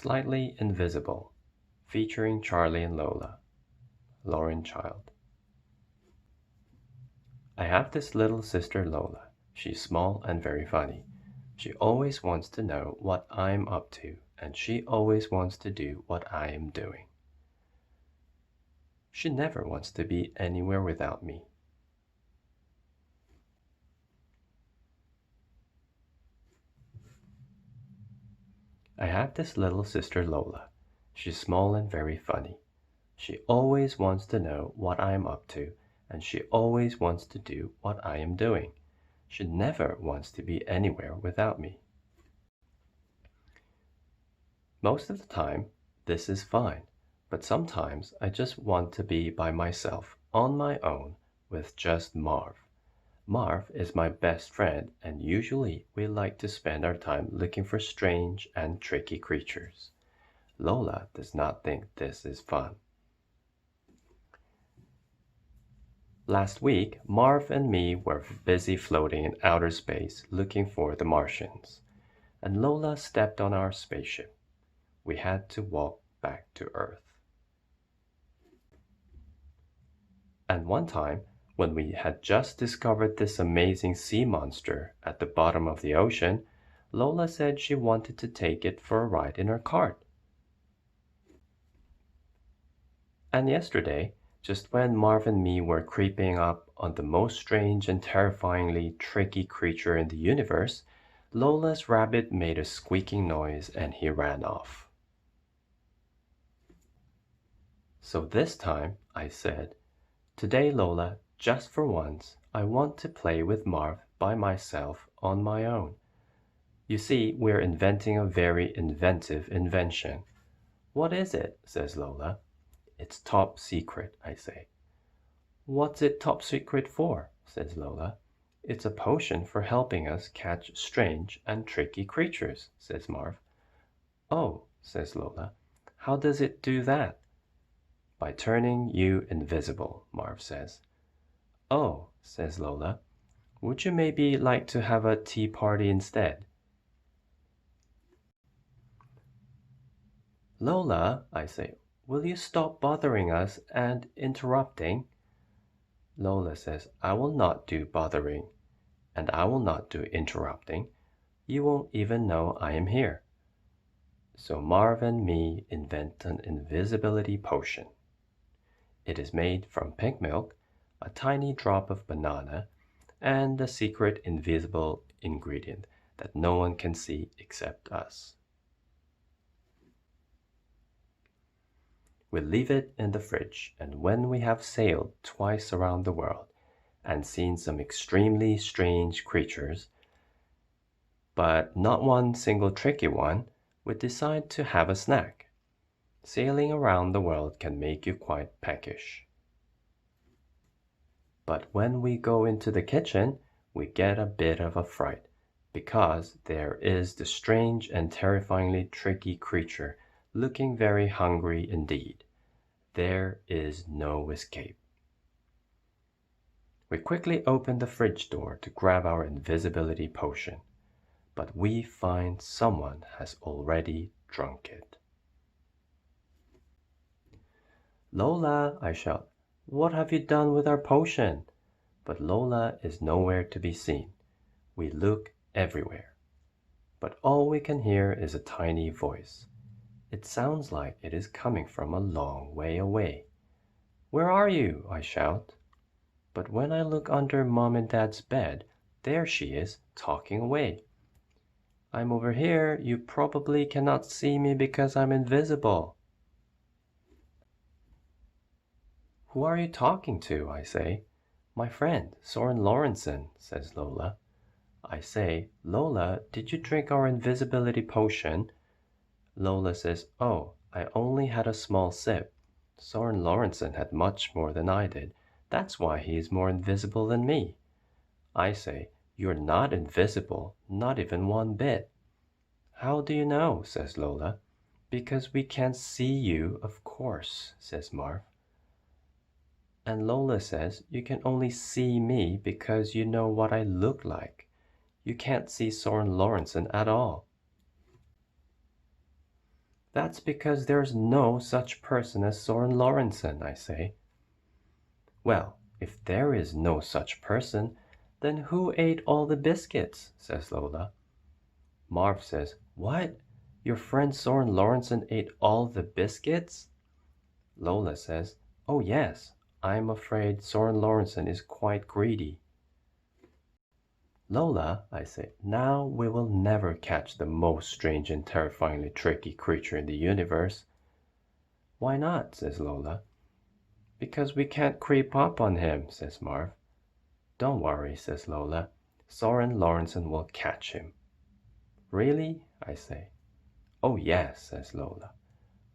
Slightly Invisible, featuring Charlie and Lola. Lauren Child. I have this little sister Lola. She's small and very funny. She always wants to know what I'm up to, and she always wants to do what I am doing. She never wants to be anywhere without me. I have this little sister Lola. She's small and very funny. She always wants to know what I am up to, and she always wants to do what I am doing. She never wants to be anywhere without me. Most of the time, this is fine, but sometimes I just want to be by myself, on my own, with just Marv. Marv is my best friend, and usually we like to spend our time looking for strange and tricky creatures. Lola does not think this is fun. Last week, Marv and me were busy floating in outer space looking for the Martians, and Lola stepped on our spaceship. We had to walk back to Earth. And one time, when we had just discovered this amazing sea monster at the bottom of the ocean, Lola said she wanted to take it for a ride in her cart. And yesterday, just when Marv and me were creeping up on the most strange and terrifyingly tricky creature in the universe, Lola's rabbit made a squeaking noise and he ran off. So this time, I said, "Today, Lola, just for once, I want to play with Marv by myself on my own. You see, we're inventing a very inventive invention." "What is it?" says Lola. "It's top secret," I say. "What's it top secret for?" says Lola. "It's a potion for helping us catch strange and tricky creatures," says Marv. "Oh," says Lola, "how does it do that?" "By turning you invisible," Marv says. "Oh," says Lola, "would you maybe like to have a tea party instead?" "Lola," I say, "will you stop bothering us and interrupting?" Lola says, "I will not do bothering, and I will not do interrupting. You won't even know I am here." So Marv and me invent an invisibility potion. It is made from pink milk, a tiny drop of banana, and a secret invisible ingredient that no one can see except us. We leave it in the fridge, and when we have sailed twice around the world and seen some extremely strange creatures, but not one single tricky one, we decide to have a snack. Sailing around the world can make you quite peckish. But when we go into the kitchen, we get a bit of a fright, because there is the strange and terrifyingly tricky creature looking very hungry indeed. There is no escape. We quickly open the fridge door to grab our invisibility potion, but we find someone has already drunk it. "Lola," I shout, "what have you done with our potion?" But Lola is nowhere to be seen. We look everywhere, but all we can hear is a tiny voice. It sounds like it is coming from a long way away. "Where are you?" I shout. But when I look under Mom and Dad's bed, there she is, talking away. "I'm over here. You probably cannot see me because I'm invisible." "Who are you talking to?" I say. "My friend, Soren Lorentzen," says Lola. I say, "Lola, did you drink our invisibility potion?" Lola says, "Oh, I only had a small sip. Soren Lorentzen had much more than I did. That's why he is more invisible than me." I say, "You're not invisible, not even one bit." "How do you know?" says Lola. "Because we can't see you, of course," says Marv. And Lola says, "You can only see me because you know what I look like. You can't see Soren Lorentzen at all." That's because there's no such person as Soren Lorentzen, I say. Well, if there is no such person, then who ate all the biscuits? Says Lola. Marv says, What? Your friend Soren Lorentzen ate all the biscuits? Lola says, Oh yes, I'm afraid Soren Lorentzen is quite greedy. Lola, I say, now we will never catch the most strange and terrifyingly tricky creature in the universe. Why not? Says Lola. Because we can't creep up on him, says Marv. Don't worry, says Lola. Soren Lorentzen will catch him. Really? I say. Oh yes, says Lola.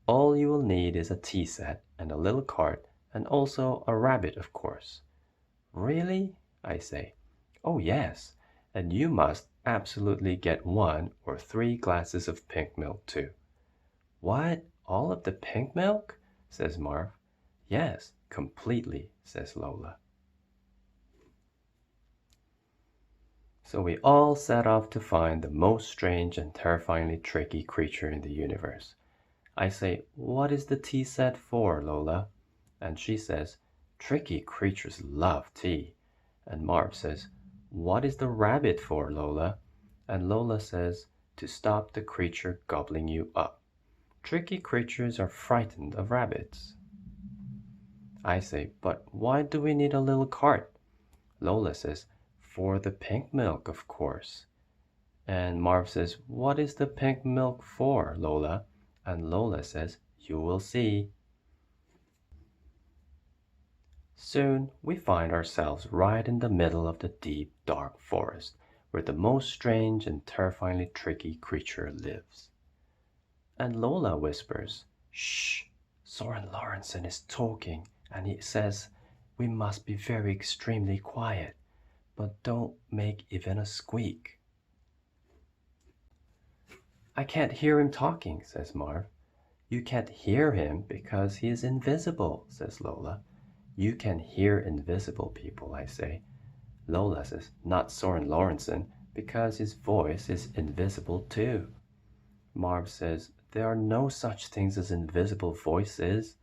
All you will need is a tea set and a little cart and also a rabbit, of course. Really? I say. Oh yes, and you must absolutely get 1 or 3 glasses of pink milk too. What? All of the pink milk? Says Marv. Yes, completely, says Lola. So we all set off to find the most strange and terrifyingly tricky creature in the universe. I say, What is the tea set for, Lola? And she says, Tricky creatures love tea. And Marv says, What is the rabbit for, Lola? And Lola says, To stop the creature gobbling you up. Tricky creatures are frightened of rabbits. I say, But why do we need a little cart? Lola says, For the pink milk, of course. And Marv says, What is the pink milk for, Lola? And Lola says, You will see. Soon we find ourselves right in the middle of the deep, dark forest, where the most strange and terrifyingly tricky creature lives. And Lola whispers, Shh, Soren Lorentzen is talking, and he says we must be very extremely quiet, but don't make even a squeak. I can't hear him talking, says Marv. You can't hear him because he is invisible, says Lola. You can hear invisible people, I say. Lola says, Not Soren Lorentzen, because his voice is invisible too. Marv says, There are no such things as invisible voices.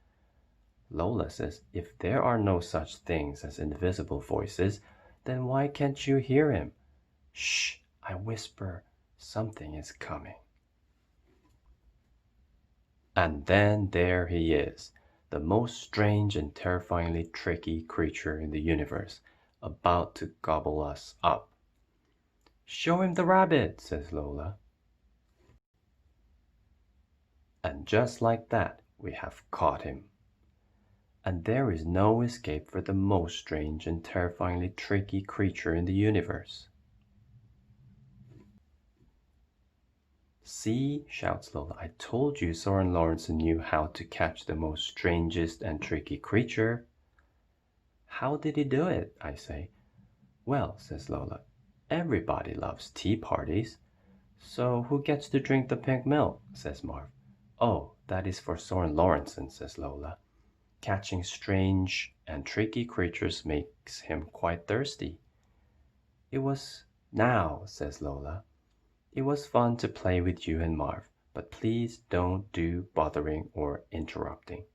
Lola says, If there are no such things as invisible voices, then why can't you hear him? Shh, I whisper, something is coming. And then there he is, the most strange and terrifyingly tricky creature in the universe, about to gobble us up. Show him the rabbit, says Lola. And just like that, we have caught him. And there is no escape for the most strange and terrifyingly tricky creature in the universe. See, shouts Lola, I told you Soren Lorentzen knew how to catch the most strangest and tricky creature. How did he do it? I say. Well, says Lola, everybody loves tea parties. So who gets to drink the pink milk? Says Marv. Oh, that is for Soren Lorentzen, says Lola. Catching strange and tricky creatures makes him quite thirsty. It was now, says Lola. It was fun to play with you and Marv, but please don't do bothering or interrupting.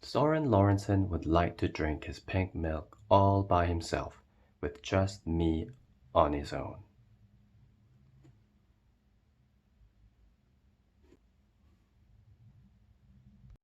Soren Lorentzen would like to drink his pink milk all by himself, with just me on his own.